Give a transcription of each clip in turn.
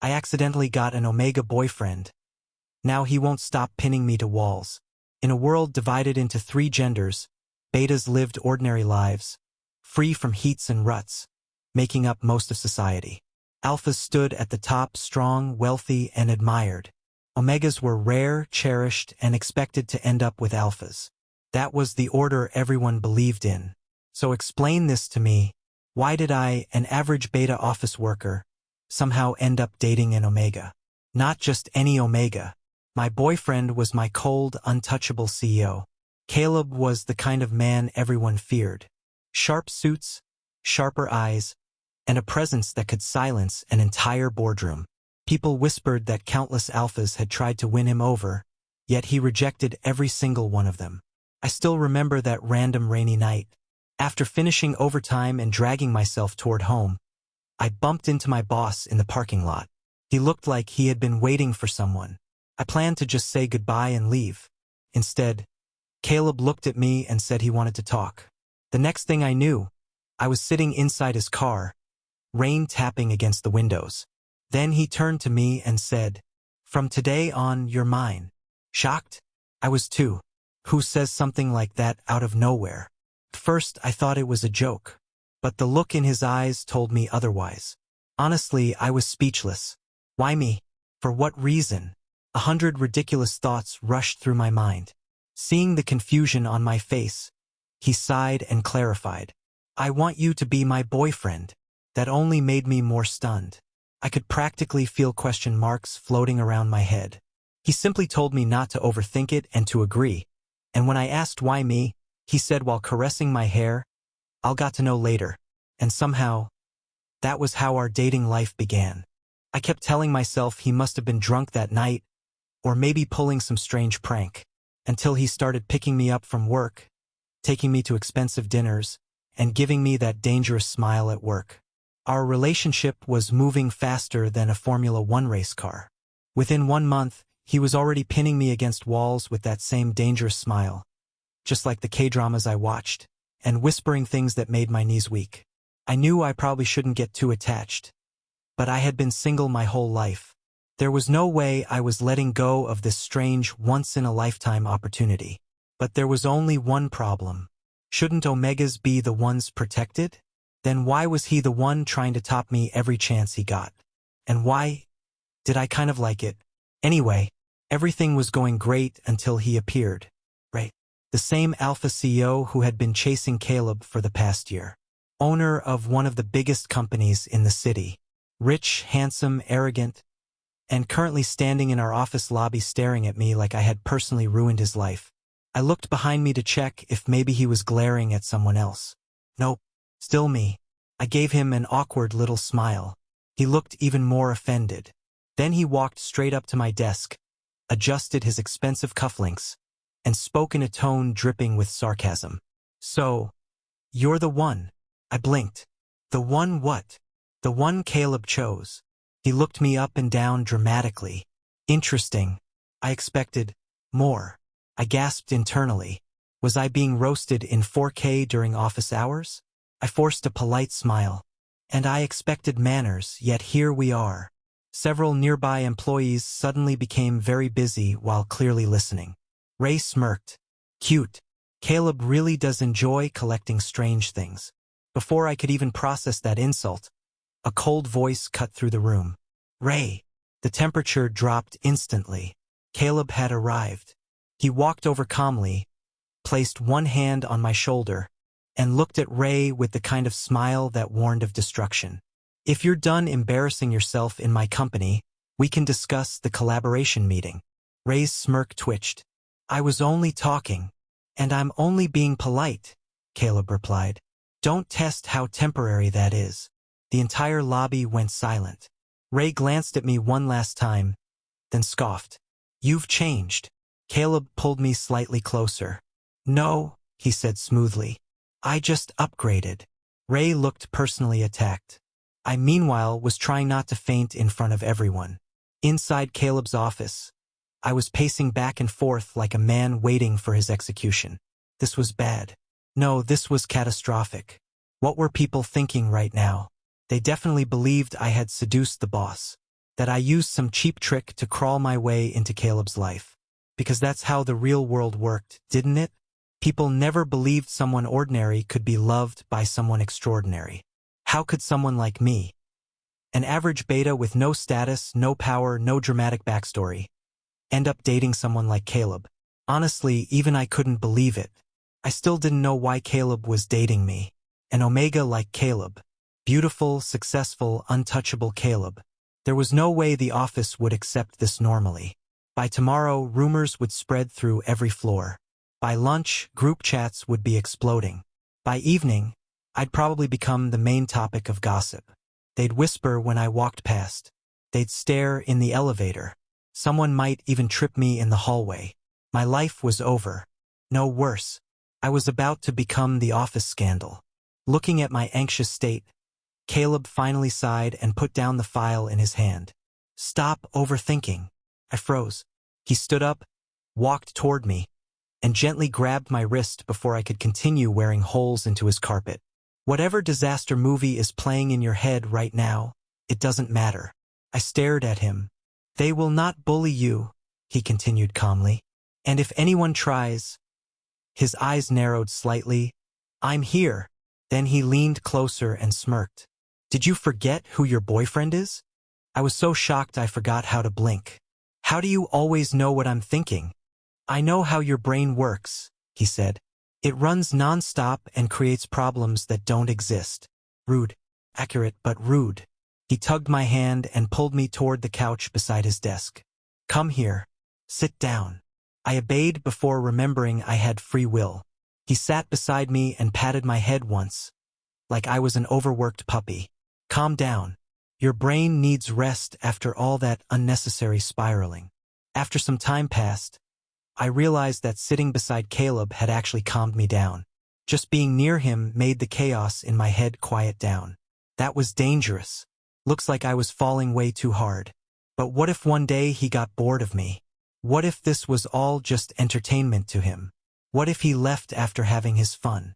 I accidentally got an Omega boyfriend. Now he won't stop pinning me to walls. In a world divided into 3 genders, betas lived ordinary lives, free from heats and ruts, making up most of society. Alphas stood at the top, strong, wealthy, and admired. Omegas were rare, cherished, and expected to end up with alphas. That was the order everyone believed in. So explain this to me. Why did I, an average beta office worker, somehow end up dating an Omega? Not just any Omega. My boyfriend was my cold, untouchable CEO. Caleb was the kind of man everyone feared. Sharp suits, sharper eyes, and a presence that could silence an entire boardroom. People whispered that countless alphas had tried to win him over, yet he rejected every single one of them. I still remember that random rainy night. After finishing overtime and dragging myself toward home, I bumped into my boss in the parking lot. He looked like he had been waiting for someone. I planned to just say goodbye and leave. Instead, Caleb looked at me and said he wanted to talk. The next thing I knew, I was sitting inside his car, rain tapping against the windows. Then he turned to me and said, "From today on, you're mine." Shocked? I was too. Who says something like that out of nowhere? At first, I thought it was a joke, but the look in his eyes told me otherwise. Honestly, I was speechless. Why me? For what reason? 100 ridiculous thoughts rushed through my mind. Seeing the confusion on my face, he sighed and clarified. "I want you to be my boyfriend." That only made me more stunned. I could practically feel question marks floating around my head. He simply told me not to overthink it and to agree. And when I asked why me, he said while caressing my hair, "I'll got to know later." And somehow, that was how our dating life began. I kept telling myself he must have been drunk that night, or maybe pulling some strange prank, until he started picking me up from work, taking me to expensive dinners, and giving me that dangerous smile at work. Our relationship was moving faster than a Formula One race car. Within 1 month, he was already pinning me against walls with that same dangerous smile, just like the K-dramas I watched, and whispering things that made my knees weak. I knew I probably shouldn't get too attached, but I had been single my whole life. There was no way I was letting go of this strange, once-in-a-lifetime opportunity. But there was only one problem. Shouldn't Omegas be the ones protected? Then why was he the one trying to top me every chance he got? And why did I kind of like it? Anyway, everything was going great until he appeared. Right. The same alpha CEO who had been chasing Caleb for the past year. Owner of one of the biggest companies in the city. Rich, handsome, arrogant, and currently standing in our office lobby staring at me like I had personally ruined his life. I looked behind me to check if maybe he was glaring at someone else. Nope, still me. I gave him an awkward little smile. He looked even more offended. Then he walked straight up to my desk, adjusted his expensive cufflinks, and spoke in a tone dripping with sarcasm. "So, you're the one." I blinked. The one what? The one Caleb chose. He looked me up and down dramatically. Interesting. I expected more. I gasped internally. Was I being roasted in 4K during office hours? I forced a polite smile. And I expected manners, yet here we are. Several nearby employees suddenly became very busy while clearly listening. Ray smirked. Cute. Caleb really does enjoy collecting strange things. Before I could even process that insult, a cold voice cut through the room. Ray. The temperature dropped instantly. Caleb had arrived. He walked over calmly, placed one hand on my shoulder, and looked at Ray with the kind of smile that warned of destruction. "If you're done embarrassing yourself in my company, we can discuss the collaboration meeting." Ray's smirk twitched. "I was only talking, and I'm only being polite," Caleb replied. "Don't test how temporary that is." The entire lobby went silent. Ray glanced at me one last time, then scoffed. "You've changed." Caleb pulled me slightly closer. "No," he said smoothly. "I just upgraded." Ray looked personally attacked. I meanwhile was trying not to faint in front of everyone. Inside Caleb's office, I was pacing back and forth like a man waiting for his execution. This was bad. No, this was catastrophic. What were people thinking right now? They definitely believed I had seduced the boss. That I used some cheap trick to crawl my way into Caleb's life. Because that's how the real world worked, didn't it? People never believed someone ordinary could be loved by someone extraordinary. How could someone like me, an average beta with no status, no power, no dramatic backstory, end up dating someone like Caleb? Honestly, even I couldn't believe it. I still didn't know why Caleb was dating me. An Omega like Caleb. Beautiful, successful, untouchable Caleb. There was no way the office would accept this normally. By tomorrow, rumors would spread through every floor. By lunch, group chats would be exploding. By evening, I'd probably become the main topic of gossip. They'd whisper when I walked past. They'd stare in the elevator. Someone might even trip me in the hallway. My life was over. No, worse. I was about to become the office scandal. Looking at my anxious state, Caleb finally sighed and put down the file in his hand. Stop overthinking. I froze. He stood up, walked toward me, and gently grabbed my wrist before I could continue wearing holes into his carpet. Whatever disaster movie is playing in your head right now, it doesn't matter. I stared at him. They will not bully you, he continued calmly. And if anyone tries, his eyes narrowed slightly, I'm here. Then he leaned closer and smirked. Did you forget who your boyfriend is? I was so shocked I forgot how to blink. How do you always know what I'm thinking? I know how your brain works, he said. It runs non-stop and creates problems that don't exist. Rude. Accurate, but rude. He tugged my hand and pulled me toward the couch beside his desk. Come here. Sit down. I obeyed before remembering I had free will. He sat beside me and patted my head once, like I was an overworked puppy. Calm down. Your brain needs rest after all that unnecessary spiraling. After some time passed, I realized that sitting beside Caleb had actually calmed me down. Just being near him made the chaos in my head quiet down. That was dangerous. Looks like I was falling way too hard. But what if one day he got bored of me? What if this was all just entertainment to him? What if he left after having his fun?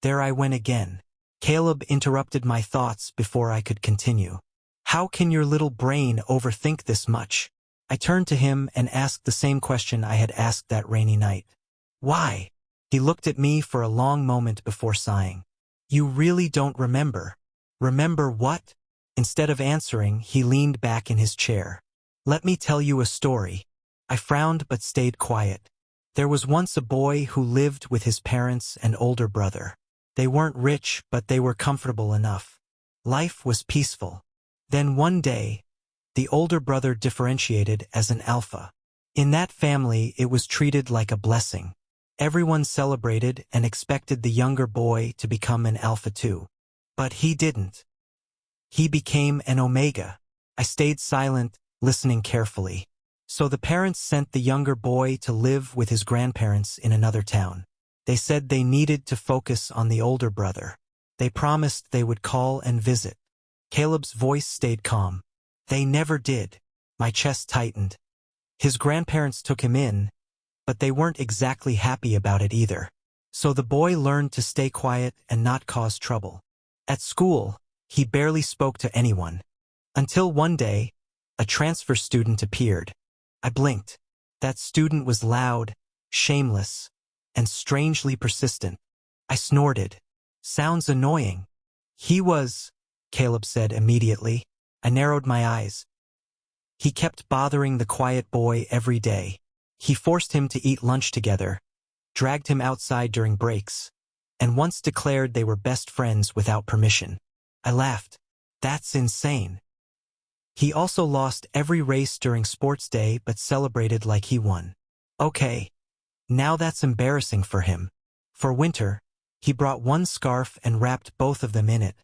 There I went again. Caleb interrupted my thoughts before I could continue. How can your little brain overthink this much? I turned to him and asked the same question I had asked that rainy night. Why? He looked at me for a long moment before sighing. You really don't remember? Remember what? Instead of answering, he leaned back in his chair. Let me tell you a story. I frowned but stayed quiet. There was once a boy who lived with his parents and older brother. They weren't rich, but they were comfortable enough. Life was peaceful. Then one day, the older brother differentiated as an alpha. In that family, it was treated like a blessing. Everyone celebrated and expected the younger boy to become an alpha too. But he didn't. He became an Omega. I stayed silent, listening carefully. So the parents sent the younger boy to live with his grandparents in another town. They said they needed to focus on the older brother. They promised they would call and visit. Caleb's voice stayed calm. They never did. My chest tightened. His grandparents took him in, but they weren't exactly happy about it either. So the boy learned to stay quiet and not cause trouble. At school, he barely spoke to anyone. Until one day, a transfer student appeared. I blinked. That student was loud, shameless, and strangely persistent. I snorted. Sounds annoying. He was, Caleb said immediately. I narrowed my eyes. He kept bothering the quiet boy every day. He forced him to eat lunch together, dragged him outside during breaks, and once declared they were best friends without permission. I laughed. That's insane. He also lost every race during sports day but celebrated like he won. Okay, now that's embarrassing for him. For winter, he brought one scarf and wrapped both of them in it,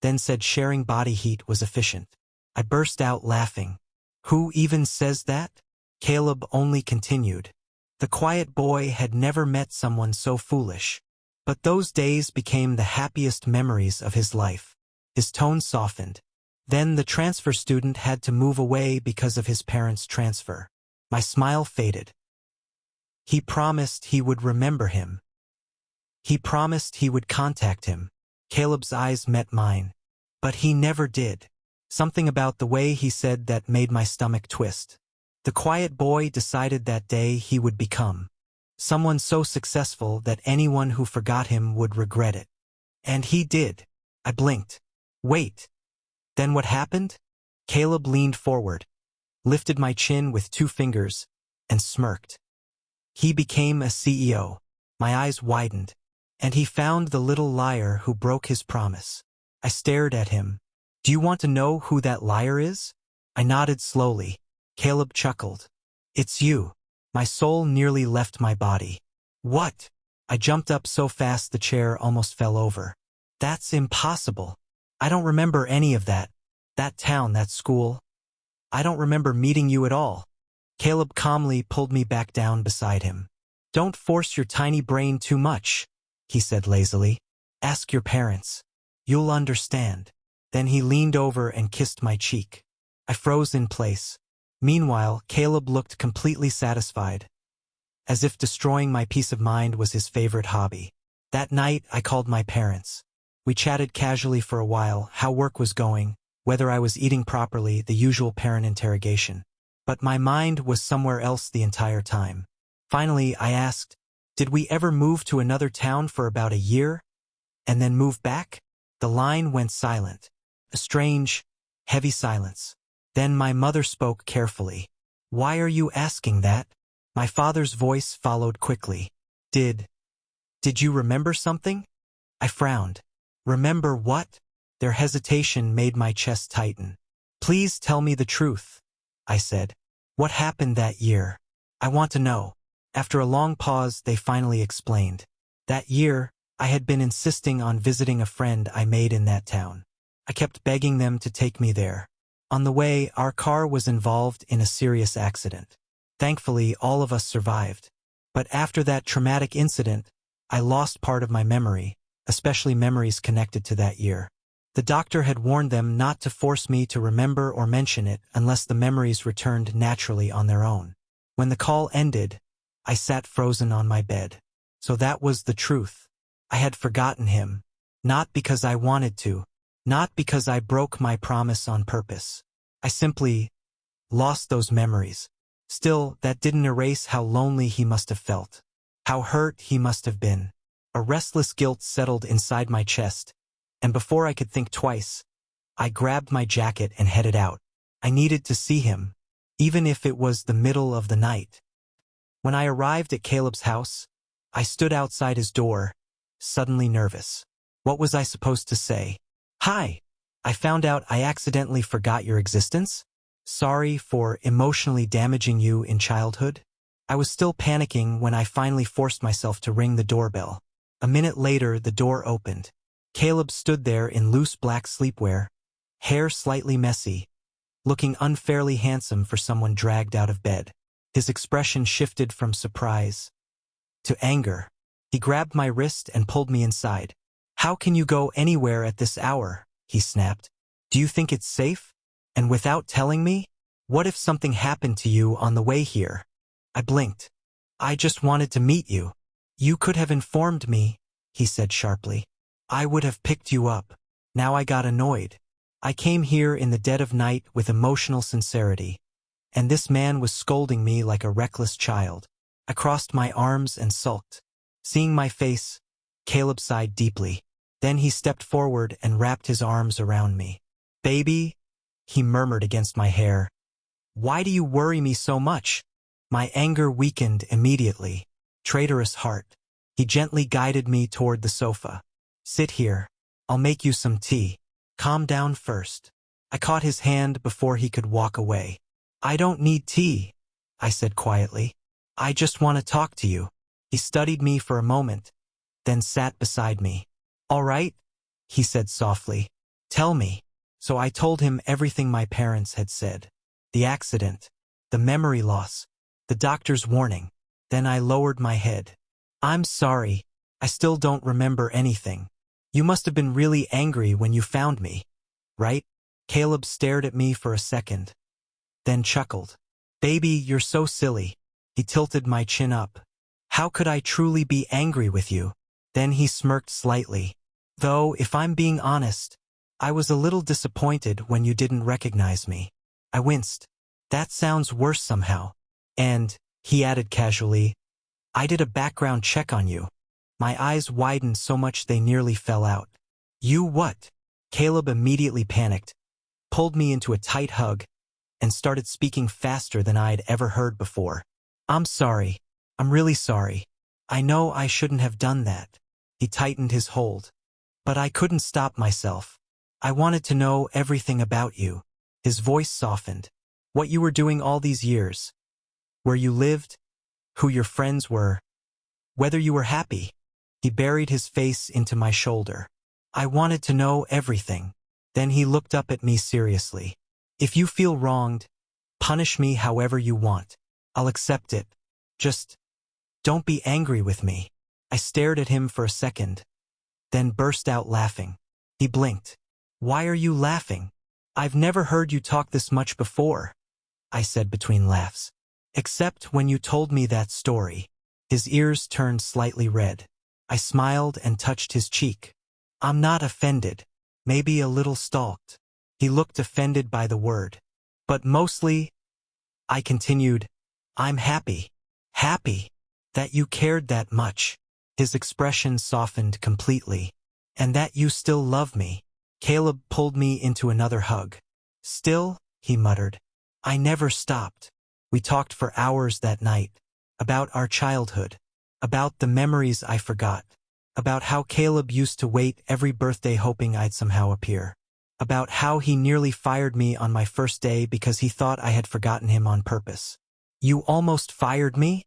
then said sharing body heat was efficient. I burst out laughing. Who even says that? Caleb only continued. The quiet boy had never met someone so foolish. But those days became the happiest memories of his life. His tone softened. Then the transfer student had to move away because of his parents' transfer. My smile faded. He promised he would remember him. He promised he would contact him. Caleb's eyes met mine. But he never did. Something about the way he said that made my stomach twist. The quiet boy decided that day he would become someone so successful that anyone who forgot him would regret it. And he did. I blinked. Wait. Then what happened? Caleb leaned forward, lifted my chin with 2 fingers, and smirked. He became a CEO. My eyes widened, and he found the little liar who broke his promise. I stared at him. Do you want to know who that liar is? I nodded slowly. Caleb chuckled. It's you. My soul nearly left my body. What? I jumped up so fast the chair almost fell over. That's impossible. I don't remember any of that. That town, that school. I don't remember meeting you at all. Caleb calmly pulled me back down beside him. Don't force your tiny brain too much, he said lazily. Ask your parents. You'll understand. Then he leaned over and kissed my cheek. I froze in place. Meanwhile, Caleb looked completely satisfied, as if destroying my peace of mind was his favorite hobby. That night, I called my parents. We chatted casually for a while, how work was going, whether I was eating properly, the usual parent interrogation. But my mind was somewhere else the entire time. Finally, I asked, did we ever move to another town for about a year, and then move back? The line went silent. A strange, heavy silence. Then my mother spoke carefully. Why are you asking that? My father's voice followed quickly. Did you remember something? I frowned. Remember what? Their hesitation made my chest tighten. Please tell me the truth, I said. What happened that year? I want to know. After a long pause, they finally explained. That year, I had been insisting on visiting a friend I made in that town. I kept begging them to take me there. On the way, our car was involved in a serious accident. Thankfully, all of us survived. But after that traumatic incident, I lost part of my memory, especially memories connected to that year. The doctor had warned them not to force me to remember or mention it unless the memories returned naturally on their own. When the call ended, I sat frozen on my bed. So that was the truth. I had forgotten him. Not because I wanted to. Not because I broke my promise on purpose. I simply lost those memories. Still, that didn't erase how lonely he must have felt. How hurt he must have been. A restless guilt settled inside my chest, and before I could think twice, I grabbed my jacket and headed out. I needed to see him, even if it was the middle of the night. When I arrived at Caleb's house, I stood outside his door, suddenly nervous. What was I supposed to say? Hi, I found out I accidentally forgot your existence. Sorry for emotionally damaging you in childhood. I was still panicking when I finally forced myself to ring the doorbell. A minute later, the door opened. Caleb stood there in loose black sleepwear, hair slightly messy, looking unfairly handsome for someone dragged out of bed. His expression shifted from surprise to anger. He grabbed my wrist and pulled me inside. How can you go anywhere at this hour? He snapped. Do you think it's safe? And without telling me? What if something happened to you on the way here? I blinked. I just wanted to meet you. You could have informed me, he said sharply. I would have picked you up. Now I got annoyed. I came here in the dead of night with emotional sincerity, and this man was scolding me like a reckless child. I crossed my arms and sulked. Seeing my face, Caleb sighed deeply. Then he stepped forward and wrapped his arms around me. Baby, he murmured against my hair. Why do you worry me so much? My anger weakened immediately. Traitorous heart. He gently guided me toward the sofa. Sit here. I'll make you some tea. Calm down first. I caught his hand before he could walk away. I don't need tea, I said quietly. I just want to talk to you. He studied me for a moment, then sat beside me. All right, he said softly. Tell me. So I told him everything my parents had said. The accident, the memory loss, the doctor's warning. Then I lowered my head. I'm sorry. I still don't remember anything. You must have been really angry when you found me, right? Caleb stared at me for a second, then chuckled. Baby, you're so silly. He tilted my chin up. How could I truly be angry with you? Then he smirked slightly. Though, if I'm being honest, I was a little disappointed when you didn't recognize me. I winced. That sounds worse somehow. And, he added casually, I did a background check on you. My eyes widened so much they nearly fell out. You what? Caleb immediately panicked, pulled me into a tight hug, and started speaking faster than I had ever heard before. I'm sorry. I'm really sorry. I know I shouldn't have done that. He tightened his hold. But I couldn't stop myself. I wanted to know everything about you. His voice softened. What you were doing all these years. Where you lived. Who your friends were. Whether you were happy. He buried his face into my shoulder. I wanted to know everything. Then he looked up at me seriously. If you feel wronged, punish me however you want. I'll accept it. Just don't be angry with me. I stared at him for a second, then burst out laughing. He blinked. Why are you laughing? I've never heard you talk this much before, I said between laughs. Except when you told me that story. His ears turned slightly red. I smiled and touched his cheek. I'm not offended. Maybe a little stalked. He looked offended by the word. But mostly, I continued, I'm happy. Happy. That you cared that much. His expression softened completely. And that you still love me. Caleb pulled me into another hug. Still, he muttered. I never stopped. We talked for hours that night. About our childhood. About the memories I forgot. About how Caleb used to wait every birthday hoping I'd somehow appear. About how he nearly fired me on my first day because he thought I had forgotten him on purpose. You almost fired me?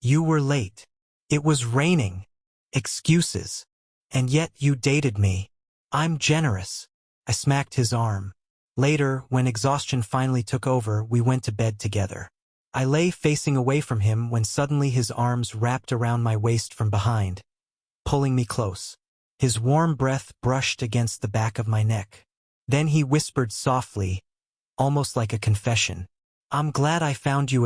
You were late. It was raining. Excuses. And yet you dated me. I'm generous. I smacked his arm. Later, when exhaustion finally took over, we went to bed together. I lay facing away from him when suddenly his arms wrapped around my waist from behind, pulling me close. His warm breath brushed against the back of my neck. Then he whispered softly, almost like a confession. I'm glad I found you